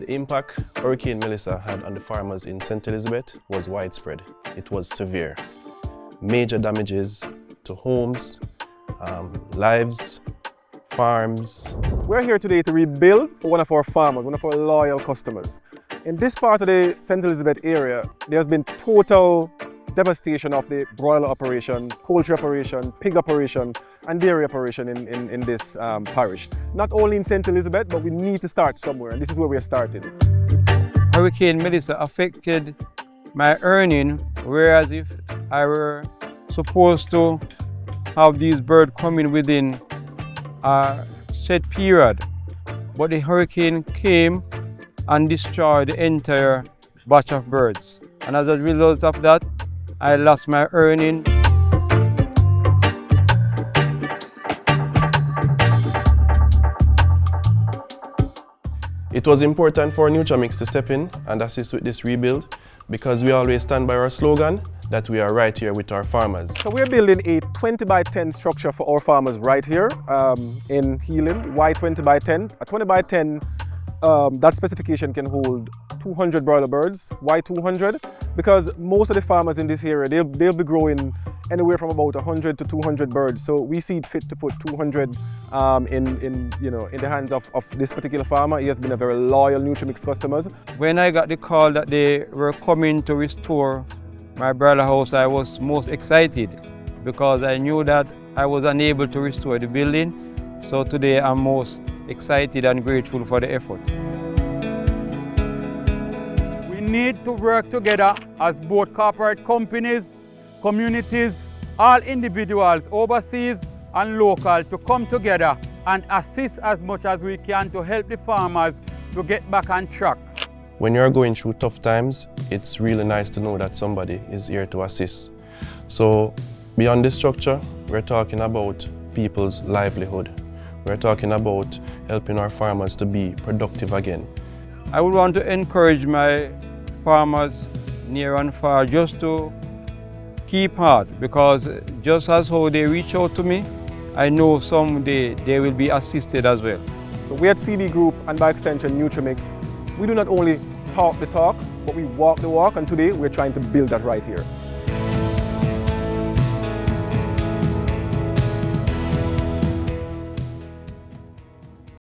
The impact Hurricane Melissa had on the farmers in St. Elizabeth was widespread. It was severe. Major damages to homes, lives, farms. We're here today to rebuild for one of our farmers, one of our loyal customers. In this part of the St. Elizabeth area, there's been total devastation of the broiler operation, poultry operation, pig operation, and dairy operation in this parish. Not only in St. Elizabeth, but we need to start somewhere, and this is where we're starting. Hurricane Melissa affected my earning, whereas if I were supposed to have these birds coming within a set period, but the hurricane came and destroyed the entire batch of birds. And as a result of that, I lost my earning. It was important for Nutramix to step in and assist with this rebuild because we always stand by our slogan that we are right here with our farmers. So we're building a 20 by 10 structure for our farmers right here in Healing. Why 20 by 10? A 20 by 10, that specification can hold 200 broiler birds. Why 200? Because most of the farmers in this area, they'll be growing anywhere from about 100 to 200 birds. So we see it fit to put 200 in the hands of this particular farmer. He has been a very loyal Nutramix customer. When I got the call that they were coming to restore my broiler house, I was most excited because I knew that I was unable to restore the building. So today I'm most excited and grateful for the effort. We need to work together as both corporate companies, communities, all individuals, overseas and local, to come together and assist as much as we can to help the farmers to get back on track. When you're going through tough times, it's really nice to know that somebody is here to assist. So beyond this structure, we're talking about people's livelihood. We're talking about helping our farmers to be productive again. I would want to encourage my farmers near and far just to keep hard, because just as how they reach out to me, I know someday they will be assisted as well. So we at CB Group, and by extension Nutramix, we do not only talk the talk, but we walk the walk, and today we're trying to build that right here.